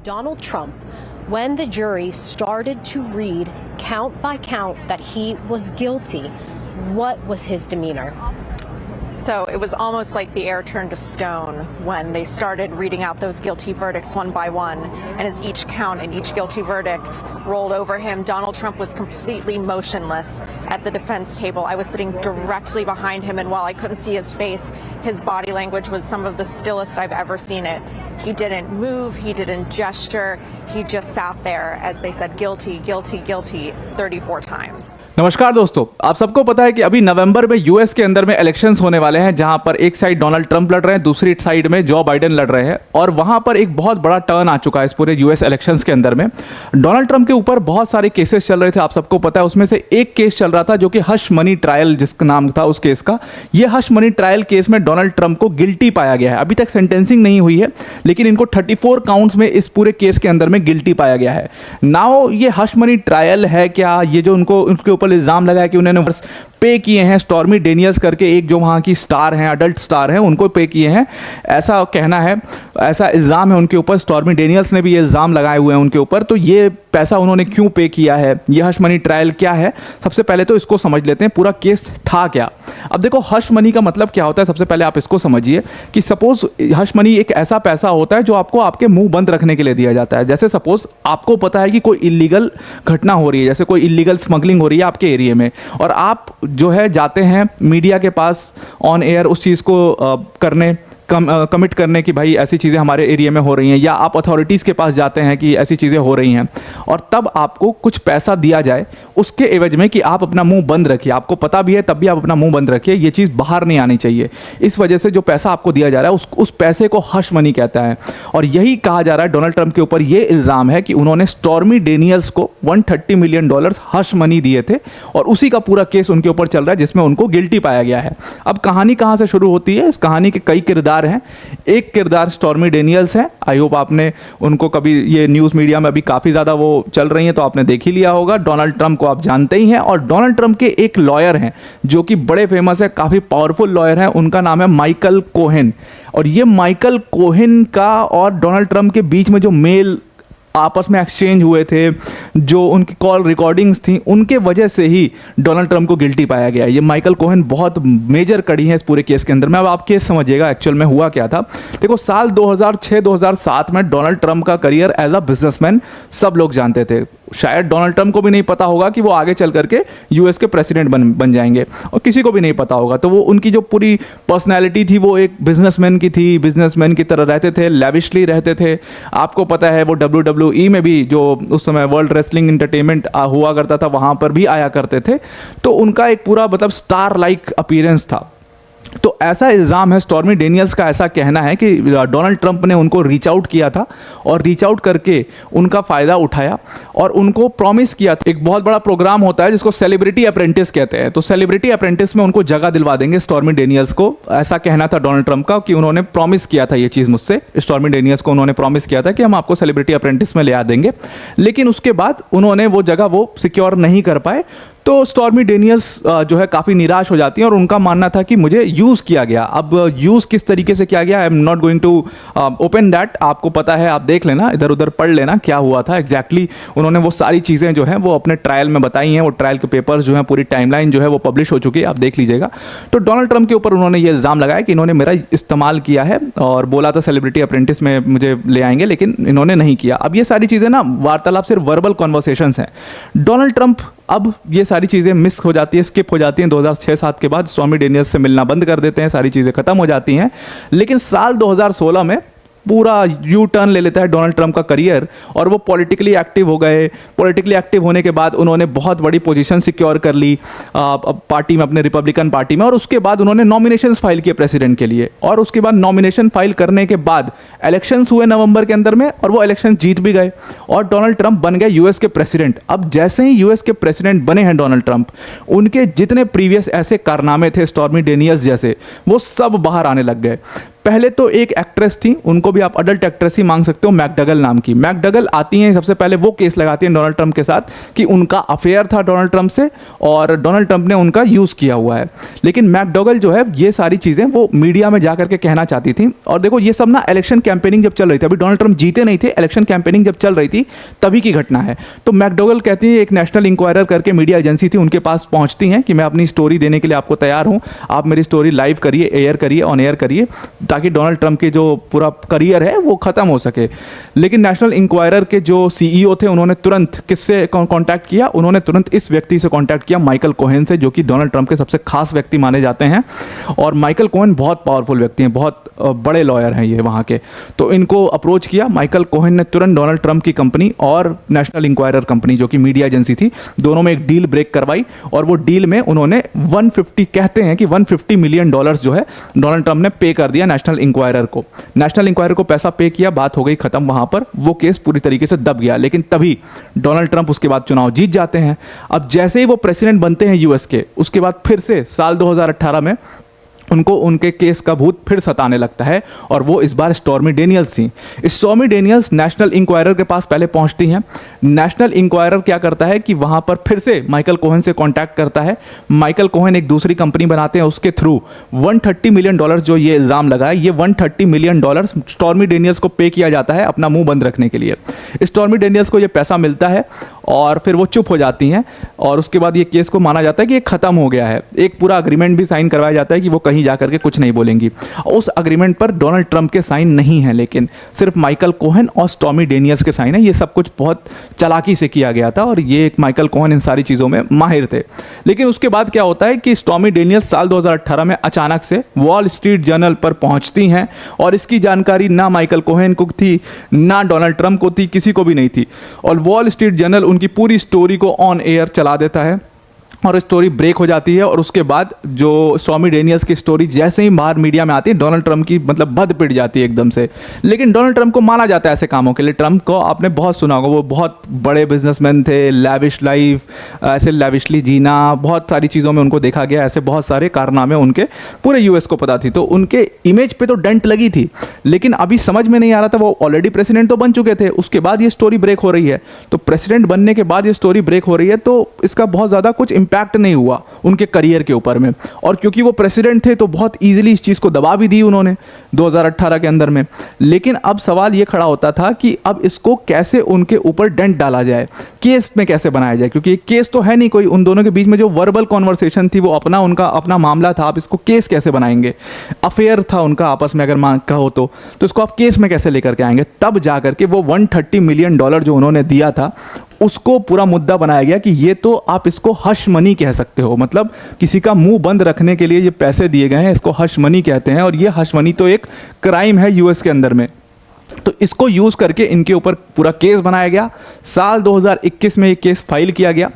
Donald Trump, when the jury started to read count by count that he was guilty, what was his demeanor? So it was almost like the air turned to stone when they started reading out those guilty verdicts one by one. And as each count and each guilty verdict rolled over him, Donald Trump was completely motionless at the defense table. I was sitting directly behind him, and while I couldn't see his face, his body language was some of the stillest I've ever seen it. He didn't move, he didn't gesture, he just sat there as they said guilty, guilty, guilty 34 times. नमस्कार दोस्तों, आप सबको पता है कि अभी नवंबर में US के अंदर में इलेक्शंस होने वाले हैं, जहां पर एक साइड डोनाल्ड ट्रंप लड़ रहे हैं, दूसरी साइड में जो बाइडेन लड़ रहे हैं। और वहां पर एक बहुत बड़ा टर्न आ चुका है इस पूरे यूएस इलेक्शंस के अंदर में। डोनाल्ड ट्रंप के ऊपर बहुत सारे केसेस चल रहे थे, आप सबको पता है। उसमें से एक केस चल रहा था जो कि हश मनी ट्रायल जिसका नाम था उस केस का। ये हश मनी ट्रायल केस में डोनाल्ड ट्रंप को गिल्टी पाया गया है। अभी तक सेंटेंसिंग नहीं हुई है, लेकिन इनको 34 काउंट्स में इस पूरे केस के अंदर में गिल्टी पाया गया है। नाउ ये हश मनी ट्रायल है क्या? ये जो उनके ऊपर इल्जाम लगा है कि उन्होंने पे किए हैं, स्टॉर्मी डेनियल्स करके एक जो वहाँ की स्टार हैं, अडल्ट स्टार हैं, उनको पे किए हैं, ऐसा कहना है, ऐसा इल्ज़ाम है उनके ऊपर। स्टॉर्मी डेनियल्स ने भी ये इल्ज़ाम लगाए हुए हैं उनके ऊपर। तो ये पैसा उन्होंने क्यों पे किया है, ये हश मनी ट्रायल क्या है, सबसे पहले तो इसको समझ लेते हैं, पूरा केस था क्या। अब देखो, हश मनी का मतलब क्या होता है, सबसे पहले आप इसको समझिए कि सपोज हश मनी एक ऐसा पैसा होता है जो आपको आपके मुंह बंद रखने के लिए दिया जाता है। जैसे सपोज आपको पता है कि कोई इलीगल घटना हो रही है, जैसे कोई इलीगल स्मगलिंग हो रही है आपके एरिया में, और आप जो है जाते हैं मीडिया के पास ऑन एयर उस चीज़ को करने कमिट करने की भाई ऐसी चीज़ें हमारे एरिया में हो रही हैं, या आप अथॉरिटीज़ के पास जाते हैं कि ऐसी चीज़ें हो रही हैं, और तब आपको कुछ पैसा दिया जाए उसके एवज में कि आप अपना मुंह बंद रखिए। आपको पता भी है तब भी आप अपना मुंह बंद रखिए, ये चीज़ बाहर नहीं आनी चाहिए। इस वजह से जो पैसा आपको दिया जा रहा है उस पैसे को हश मनी कहता है। और यही कहा जा रहा है डोनाल्ड ट्रंप के ऊपर ये इल्ज़ाम है कि उन्होंने स्टॉर्मी डेनियल्स को $130 मिलियन हश मनी दिए थे, और उसी का पूरा केस उनके ऊपर चल रहा है जिसमें उनको गिल्टी पाया गया है। अब कहानी कहाँ से शुरू होती है? इस कहानी के कई किरदार हैं। एक किरदार स्टॉर्मी डेनियल्स हैं। आई होप आपने उनको कभी, ये न्यूज़ मीडिया में अभी काफ़ी ज़्यादा वो चल रही हैं तो आपने देख ही लिया होगा। डोनाल्ड ट्रंप को आप जानते ही हैं। और डोनाल्ड ट्रंप के एक लॉयर हैं जो कि बड़े फेमस है, काफ़ी पावरफुल लॉयर हैं, उनका नाम है माइकल कोहेन। और ये माइकल कोहेन का और डोनाल्ड ट्रंप के बीच में जो मेल आपस में एक्सचेंज हुए थे, जो उनकी कॉल रिकॉर्डिंग्स थी, उनके वजह से ही डोनाल्ड ट्रंप को गिल्टी पाया गया है। ये माइकल कोहेन बहुत मेजर कड़ी है इस पूरे केस के अंदर में। अब आप केस समझिएगा एक्चुअल में हुआ क्या था। देखो, साल 2006-2007 में डोनाल्ड ट्रंप का करियर एज अ बिजनेसमैन सब लोग जानते थे। शायद डोनाल्ड ट्रंप को भी नहीं पता होगा कि वो आगे चल करके यूएस के प्रेसिडेंट बन जाएंगे, और किसी को भी नहीं पता होगा। तो वो उनकी जो पूरी पर्सनैलिटी थी वो एक बिजनेसमैन की थी, बिजनेसमैन की तरह रहते थे, लैविशली रहते थे। आपको पता है वो WWE में भी, जो उस समय वर्ल्ड रेसलिंग एंटरटेनमेंट हुआ करता था, वहाँ पर भी आया करते थे। तो उनका एक पूरा मतलब स्टार लाइक अपीयरेंस था। तो ऐसा इल्ज़ाम है, स्टॉर्मी डेनियल्स का ऐसा कहना है कि डोनाल्ड ट्रंप ने उनको रीच आउट किया था, और रीच आउट करके उनका फ़ायदा उठाया और उनको प्रॉमिस किया था। एक बहुत बड़ा प्रोग्राम होता है जिसको सेलिब्रिटी अप्रेंटिस कहते हैं। तो सेलिब्रिटी अप्रेंटिस में उनको जगह दिलवा देंगे स्टॉर्मी डेनियल्स को, ऐसा कहना था डोनाल्ड ट्रंप का, कि उन्होंने प्रॉमिस किया था ये चीज़ मुझसे। स्टॉर्मी डेनियल्स को उन्होंने प्रॉमिस किया था कि हम आपको सेलिब्रिटी अप्रेंटिस में ले आ देंगे, लेकिन उसके बाद उन्होंने वो जगह वो सिक्योर नहीं कर पाए। तो स्टॉर्मी डेनियल्स जो है काफ़ी निराश हो जाती हैं, और उनका मानना था कि मुझे यूज़ किया गया। अब यूज़ किस तरीके से किया गया, I am not going to open that. आपको पता है, आप देख लेना, इधर उधर पढ़ लेना क्या हुआ था एग्जैक्टली। उन्होंने वो सारी चीज़ें जो हैं वो अपने ट्रायल में बताई हैं। वो ट्रायल के पेपर्स जो हैं, पूरी टाइमलाइन जो है वो पब्लिश हो चुकी है, आप देख लीजिएगा। तो डोनाल्ड ट्रंप के ऊपर उन्होंने ये इल्ज़ाम लगाया कि इन्होंने मेरा इस्तेमाल किया है, और बोला था सेलिब्रिटी अप्रेंटिस में मुझे ले आएंगे, लेकिन इन्होंने नहीं किया। अब ये सारी चीज़ें ना वार्तालाप सिर्फ वर्बल कॉन्वर्सेशंस हैं। डोनाल्ड ट्रंप अब ये सारी चीज़ें मिस हो जाती है, स्किप हो जाती हैं। 2006-07 के बाद स्टॉर्मी डेनियल्स से मिलना बंद कर देते हैं, सारी चीज़ें खत्म हो जाती हैं। लेकिन साल 2016 में पूरा यू टर्न ले लेता है डोनाल्ड ट्रंप का करियर, और वो पॉलिटिकली एक्टिव हो गए। पॉलिटिकली एक्टिव होने के बाद उन्होंने बहुत बड़ी पोजीशन सिक्योर कर ली पार्टी में, अपने रिपब्लिकन पार्टी में। और उसके बाद उन्होंने नॉमिनेशंस फाइल किए प्रेसिडेंट के लिए, और उसके बाद नॉमिनेशन फाइल करने के बाद इलेक्शंस हुए नवंबर के अंदर में, और वो इलेक्शन जीत भी गए, और डोनाल्ड ट्रंप बन गए यूएस के प्रेसिडेंट। अब जैसे ही यूएस के प्रेसिडेंट बने हैं डोनाल्ड ट्रंप, उनके जितने प्रीवियस ऐसे कारनामे थे स्टॉर्मी डेनियल्स जैसे, वो सब बाहर आने लग गए। पहले तो एक एक्ट्रेस थी, उनको भी आप अडल्ट एक्ट्रेस ही मांग सकते हो, मैकडगल नाम की। मैकडगल आती हैं, सबसे पहले वो केस लगाती हैं डोनाल्ड ट्रंप के साथ कि उनका अफेयर था डोनाल्ड ट्रंप से और डोनाल्ड ट्रंप ने उनका यूज़ किया हुआ है। लेकिन मैकडगल जो है ये सारी चीज़ें वो मीडिया में जा करके कहना चाहती थी। और देखो ये सब ना इलेक्शन कैंपेनिंग जब चल रही थी, अभी डोनाल्ड ट्रंप जीते नहीं थे, इलेक्शन कैंपेनिंग जब चल रही थी तभी की घटना है। तो मैकडगल कहती है, एक नेशनल इंक्वायरर करके मीडिया एजेंसी थी, उनके पास पहुंचती हैं कि मैं अपनी स्टोरी देने के लिए आपको तैयार हूं, आप मेरी स्टोरी लाइव करिए, एयर करिए, ऑन एयर करिए, ताकि डोनाल्ड ट्रंप के जो पूरा करियर है वो खत्म हो सके। लेकिन नेशनल इंक्वायरर के जो सीईओ थे उन्होंने तुरंत किससे कांटेक्ट किया? उन्होंने तुरंत इस व्यक्ति से कांटेक्ट किया, माइकल कोहेन से, जो कि डोनाल्ड ट्रंप के सबसे खास व्यक्ति माने जाते हैं। और माइकल कोहेन बहुत पावरफुल व्यक्ति हैं, बहुत बड़े लॉयर हैं ये वहाँ के। तो इनको अप्रोच किया, माइकल कोहेन ने तुरंत डोनाल्ड ट्रंप की कंपनी और नेशनल इंक्वायरर कंपनी जो कि मीडिया एजेंसी थी, दोनों में एक डील ब्रेक करवाई। और वो डील में उन्होंने 150 कहते हैं कि $150 मिलियन जो है डोनाल्ड ट्रंप ने पे कर दिया नेशनल इंक्वायरर को। नेशनल इंक्वायरर को पैसा पे किया, बात हो गई खत्म, वहां पर वो केस पूरी तरीके से दब गया। लेकिन तभी डोनाल्ड ट्रंप उसके बाद चुनाव जीत जाते हैं। अब जैसे ही वो प्रेसिडेंट बनते हैं यूएस के, उसके बाद फिर से साल 2018 में उनको उनके केस का भूत फिर सताने लगता है और वो इस बार स्टॉर्मी डेनियल्स थी। स्टॉर्मी डेनियल्स नेशनल इंक्वायरर के पास पहले पहुंचती हैं। नेशनल इंक्वायरर क्या करता है कि वहां पर फिर से माइकल कोहेन से कांटेक्ट करता है। माइकल कोहेन एक दूसरी कंपनी बनाते हैं, उसके थ्रू $130 मिलियन जो ये इल्ज़ाम लगा है, ये $130 मिलियन स्टॉर्मी डेनियल्स को पे किया जाता है अपना मुंह बंद रखने के लिए। स्टॉर्मी डेनियल्स को ये पैसा मिलता है और फिर वो चुप हो जाती हैं और उसके बाद ये केस को माना जाता है कि ये ख़त्म हो गया है। एक पूरा अग्रीमेंट भी साइन करवाया जाता है कि वो कहीं जाकर के कुछ नहीं बोलेंगी। उस अग्रीमेंट पर डोनाल्ड ट्रंप के साइन नहीं है, लेकिन सिर्फ माइकल कोहेन और स्टॉर्मी डेनियल्स के साइन है। ये सब कुछ बहुत चालाकी से किया गया था और ये एक माइकल कोहेन इन सारी चीज़ों में माहिर थे। लेकिन उसके बाद क्या होता है कि स्टॉर्मी डेनियल्स साल 2018 में अचानक से वॉल स्ट्रीट जर्नल पर पहुंचती हैं और इसकी जानकारी ना माइकल कोहेन को थी, ना डोनाल्ड ट्रंप को थी, किसी को भी नहीं थी। और वॉल स्ट्रीट जर्नल उनकी पूरी स्टोरी को ऑन एयर चला देता है और स्टोरी ब्रेक हो जाती है। और उसके बाद जो स्टॉर्मी डेनियल्स की स्टोरी जैसे ही बाहर मीडिया में आती है, डोनाल्ड ट्रंप की मतलब भद पिट जाती है एकदम से। लेकिन डोनाल्ड ट्रंप को माना जाता है ऐसे कामों के लिए। ट्रंप को आपने बहुत सुना होगा, वो बहुत बड़े बिजनेसमैन थे, लैविश लाइफ, ऐसे लैविशली जीना, बहुत सारी चीज़ों में उनको देखा गया, ऐसे बहुत सारे कारनामे उनके पूरे यूएस को पता थी। तो उनके इमेज पे तो डेंट लगी थी, लेकिन अभी समझ में नहीं आ रहा था, वो ऑलरेडी प्रेसिडेंट तो बन चुके थे, उसके बाद ये स्टोरी ब्रेक हो रही है। तो प्रेसिडेंट बनने के बाद ये स्टोरी ब्रेक हो रही है, तो इसका बहुत ज़्यादा कुछ इम्पैक्ट नहीं हुआ उनके करियर के ऊपर में। और क्योंकि वो प्रेसिडेंट थे तो बहुत इजीली इस चीज़ को दबा भी दी उन्होंने 2018 के अंदर में। लेकिन अब सवाल ये खड़ा होता था कि अब इसको कैसे उनके ऊपर डेंट डाला जाए, केस में कैसे बनाया जाए, क्योंकि केस तो है नहीं कोई। उन दोनों के बीच में जो वर्बल कॉन्वर्सेशन थी वो उनका अपना मामला था, आप इसको केस कैसे बनाएंगे? अफेयर था उनका आपस में, अगर कहो तो इसको आप केस में कैसे लेकर के आएंगे? तब जाकर के वो $130 मिलियन जो उन्होंने दिया था उसको पूरा मुद्दा बनाया गया कि ये तो आप इसको हश मनी कह सकते हो, मतलब किसी का मुंह बंद रखने के लिए ये पैसे दिए गए हैं, इसको हश मनी कहते हैं। और ये हश मनी तो एक क्राइम है यूएस के अंदर में। तो इसको यूज़ करके इनके ऊपर पूरा केस बनाया गया। साल 2021 में ये केस फाइल किया गया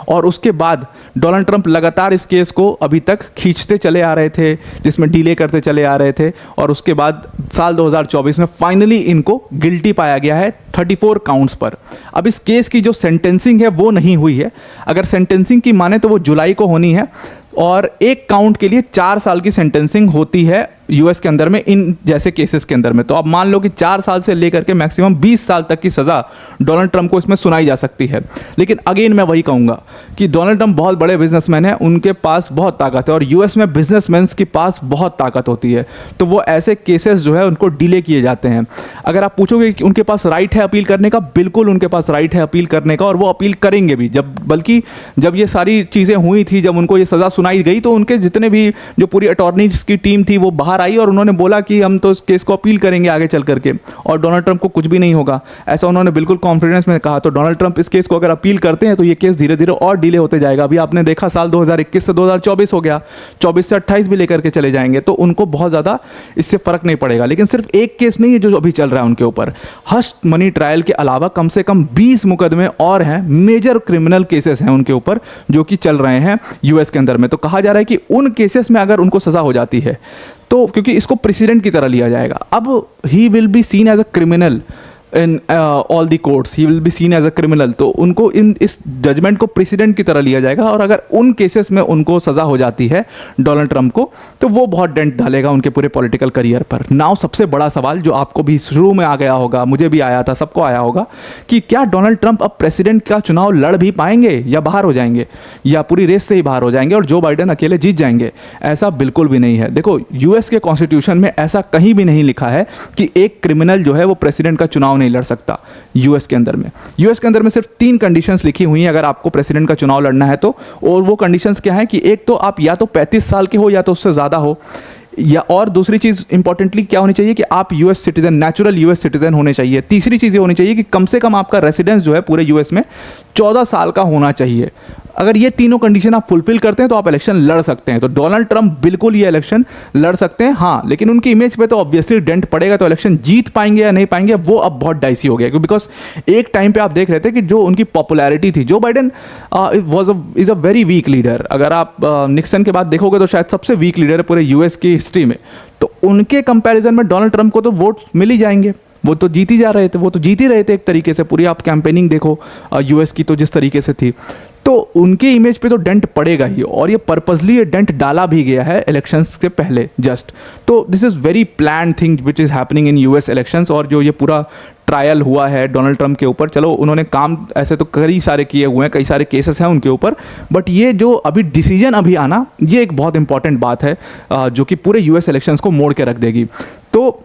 और उसके बाद डोनाल्ड ट्रंप लगातार इस केस को अभी तक खींचते चले आ रहे थे, जिसमें डिले करते चले आ रहे थे। और उसके बाद साल 2024 में फाइनली इनको गिल्टी पाया गया है 34 काउंट्स पर। अब इस केस की जो सेंटेंसिंग है वो नहीं हुई है। अगर सेंटेंसिंग की माने तो वो जुलाई को होनी है और एक काउंट के लिए 4 साल की सेंटेंसिंग होती है यूएस के अंदर में इन जैसे केसेस के अंदर में। तो आप मान लो कि 4 साल से लेकर के मैक्सिमम 20 साल तक की सज़ा डोनाल्ड ट्रंप को इसमें सुनाई जा सकती है। लेकिन अगेन मैं वही कहूँगा कि डोनाल्ड ट्रंप बहुत बड़े बिजनेसमैन हैं, उनके पास बहुत ताकत है और यूएस में बिजनेसमैन के पास बहुत ताकत होती है। तो वो ऐसे केसेस जो है उनको डिले किए जाते हैं। अगर आप पूछोगे कि उनके पास राइट है अपील करने का, बिल्कुल उनके पास राइट है अपील करने का और वो अपील करेंगे भी। बल्कि जब ये सारी चीज़ें हुई थी, जब उनको ये सज़ा सुनाई गई, तो उनके जितने भी जो पूरी अटॉर्नीज की टीम थी वो बाहर आई और उन्होंने बोला कि हम तो इस केस को अपील करेंगे आगे चल करके और डोनाल्ड ट्रंप को कुछ भी नहीं होगा, ऐसा उन्होंने बिल्कुल कॉन्फिडेंस में कहा। तो डोनाल्ड ट्रंप इस केस को अगर अपील करते हैं तो ये केस धीरे धीरे और डिले होते जाएगा। अभी आपने देखा साल 2021 से 2024 हो गया, 24 से 28 भी लेकर के चले जाएंगे, तो उनको बहुत ज़्यादा इससे फर्क नहीं पड़ेगा। लेकिन सिर्फ एक केस नहीं है जो अभी चल रहा है उनके ऊपर, हश मनी ट्रायल के अलावा कम से कम 20 मुकदमे और हैं, मेजर क्रिमिनल केसेस हैं उनके ऊपर जो कि चल रहे हैं यूएस के अंदर में। तो कहा जा रहा है कि उन केसेस में अगर उनको सज़ा हो जाती है तो क्योंकि इसको प्रेसिडेंट की तरह लिया जाएगा, अब he will be seen as a criminal in all the courts, he will be seen as a criminal. तो उनको इस जजमेंट को प्रेसिडेंट की तरह लिया जाएगा, और अगर उन केसेस में उनको सज़ा हो जाती है डोनाल्ड ट्रंप को, तो वो बहुत डेंट डालेगा उनके पूरे पॉलिटिकल करियर पर। नाउ सबसे बड़ा सवाल जो आपको भी शुरू में आ गया होगा, मुझे भी आया था, सबको आया होगा, कि क्या डोनाल्ड ट्रंप अब प्रेसिडेंट का चुनाव लड़ भी पाएंगे, या बाहर हो जाएंगे, या पूरी रेस से ही बाहर हो जाएंगे और जो बाइडेन अकेले जीत जाएंगे? ऐसा बिल्कुल भी नहीं है। देखो, यूएस के कॉन्स्टिट्यूशन में ऐसा कहीं भी नहीं लिखा है कि एक क्रिमिनल जो है वो प्रेसिडेंट का चुनाव नहीं लड़ सकता। यूएस के अंदर में सिर्फ 3 कंडीशंस लिखी हुई हैं अगर आपको प्रेसिडेंट का चुनाव लड़ना है तो। और वो कंडीशंस क्या है कि एक तो आप या तो 35 साल के हो या तो उससे ज़्यादा हो, या और दूसरी चीज़ इंपॉर्टेंटली क्या होनी चाहिए कि आप US citizen, natural US citizen होने चाहिए। तीसरी चीज़ ये होनी चाहिए कि कम से कम आपका रेसिडेंस जो है पूरे यूएस में 14 साल का होना चाहिए। अगर ये तीनों कंडीशन आप फुलफिल करते हैं तो आप इलेक्शन लड़ सकते हैं। तो डोनाल्ड ट्रंप बिल्कुल ये इलेक्शन लड़ सकते हैं, हाँ, लेकिन उनकी इमेज पे तो ऑब्वियसली डेंट पड़ेगा। तो इलेक्शन जीत पाएंगे या नहीं पाएंगे वो अब बहुत डाइसी हो गया, बिकॉज एक टाइम पे आप देख रहे थे कि जो उनकी पॉपुलैरिटी थी, Joe Biden is a very weak leader. अगर आप निक्सन के बाद देखोगे तो शायद सबसे वीक लीडर है पूरे यूएस की हिस्ट्री में। तो उनके कंपैरिजन में डोनाल्ड ट्रंप को तो वोट मिल ही जाएंगे, वो तो जीत ही जा रहे थे, वो तो जीत ही रहे थे एक तरीके से। पूरी आप कैंपेनिंग देखो यूएस की तो जिस तरीके से थी, तो उनके इमेज पे तो डेंट पड़ेगा ही, और ये पर्पसली ये डेंट डाला भी गया है इलेक्शंस के पहले जस्ट। तो this is very plan thing which is happening in US elections. और जो ये पूरा ट्रायल हुआ है डोनाल्ड ट्रंप के ऊपर, चलो उन्होंने काम ऐसे तो कई सारे किए हुए हैं, कई सारे केसेस हैं उनके ऊपर, बट ये जो अभी डिसीजन अभी आना, ये एक बहुत इंपॉर्टेंट बात है जो कि पूरे यूएस इलेक्शंस को मोड़ के रख देगी। तो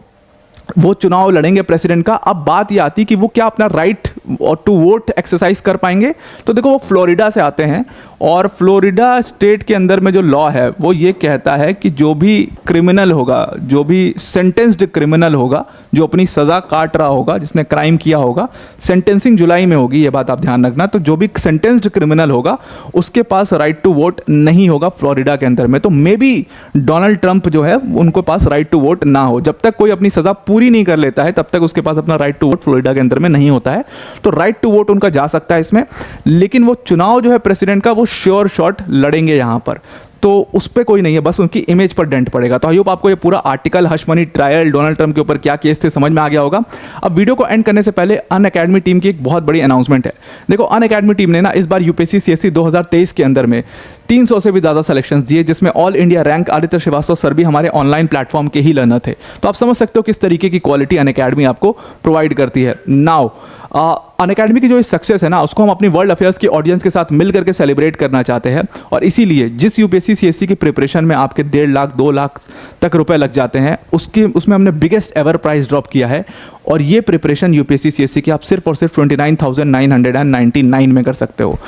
वो चुनाव लड़ेंगे प्रेसिडेंट का। अब बात ये आती कि वो क्या अपना राइट टू वोट एक्सरसाइज कर पाएंगे। तो देखो, वो फ्लोरिडा से आते हैं, और फ्लोरिडा स्टेट के अंदर में जो लॉ है वो ये कहता है कि जो भी क्रिमिनल होगा, जो भी सेंटेंस्ड क्रिमिनल होगा, जो अपनी सज़ा काट रहा होगा, जिसने क्राइम किया होगा, सेंटेंसिंग जुलाई में होगी, ये बात आप ध्यान रखना। तो जो भी सेंटेंस्ड क्रिमिनल होगा उसके पास राइट टू वोट नहीं होगा फ्लोरिडा के अंदर में। तो मे बी डोनाल्ड ट्रंप जो है उनको पास राइट टू वोट ना हो। जब तक कोई अपनी सज़ा पूरी नहीं कर लेता है तब तक उसके पास अपना राइट टू वोट फ्लोरिडा के अंदर में नहीं होता है। तो राइट टू वोट उनका जा सकता है इसमें, लेकिन वो चुनाव जो है प्रेसिडेंट का वो श्योर शॉट लड़ेंगे यहाँ पर। तो उस पर कोई नहीं है, बस उनकी इमेज पर डेंट पड़ेगा। तो आई होप आपको ये पूरा article, hush money trial, Donald Trump के ऊपर क्या केस थे, समझ में आ गया होगा। अब वीडियो को एंड करने से पहले अनअकैडमी टीम की एक बहुत बड़ी अनाउंसमेंट है। देखो, अनअकैडमी टीम ने ना इस बार यूपीएससी सीएससी 2023 के अंदर में 300 से भी ज़्यादा सिलेक्शंस दिए, जिसमें all India rank Aditya Shrivastava sir भी हमारे ऑनलाइन प्लेटफॉर्म के ही लर्नर थे। तो आप समझ सकते हो किस तरीके की क्वालिटी अनअकैडमी आपको प्रोवाइड करती है। नाउ अनअकैडमी की जो सक्सेस है ना, उसको हम अपनी वर्ल्ड अफेयर्स की ऑडियंस के साथ मिल करके सेलिब्रेट करना चाहते हैं। और इसीलिए जिस यूपीएससी सीएससी की प्रिपरेशन में आपके 1.5 लाख 2 लाख तक रुपए लग जाते हैं, उसमें हमने बिगेस्ट एवर प्राइस ड्रॉप किया है। और ये प्रिपरेशन यूपीएससी सीएससी की आप सिर्फ और सिर्फ 29,999 में कर सकते हो।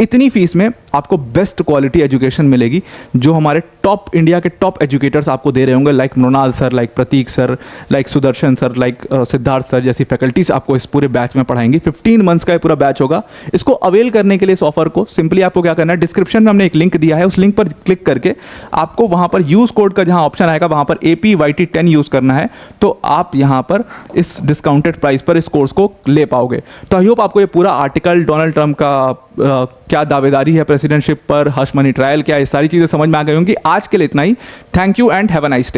इतनी फीस में आपको बेस्ट क्वालिटी एजुकेशन मिलेगी, जो हमारे टॉप, इंडिया के टॉप एजुकेटर्स आपको दे रहे होंगे, like Mrinal sir, like Pratik sir, like Sudarshan sir, like Siddharth sir जैसी फैकल्टीज आपको इस पूरे बैच में पढ़ाएंगी। 15 मंथ्स का ये पूरा बैच होगा। इसको अवेल करने के लिए इस ऑफर को सिंपली आपको क्या करना है, डिस्क्रिप्शन में हमने एक लिंक दिया है, उस लिंक पर क्लिक करके आपको वहां पर यूज कोड का जहां ऑप्शन आएगा वहां पर APYT10 यूज करना है। तो आप यहां पर इस डिस्काउंटेड प्राइस पर इस कोर्स को ले पाओगे। तो आई होप आपको ये पूरा आर्टिकल, डोनाल्ड ट्रंप का क्या दावेदारी है प्रेसिडेंटशिप पर, हश मनी ट्रायल क्या है, ये सारी चीज़ें समझ में आ गई होंगी। आज के लिए इतना ही। Thank you and have a nice day.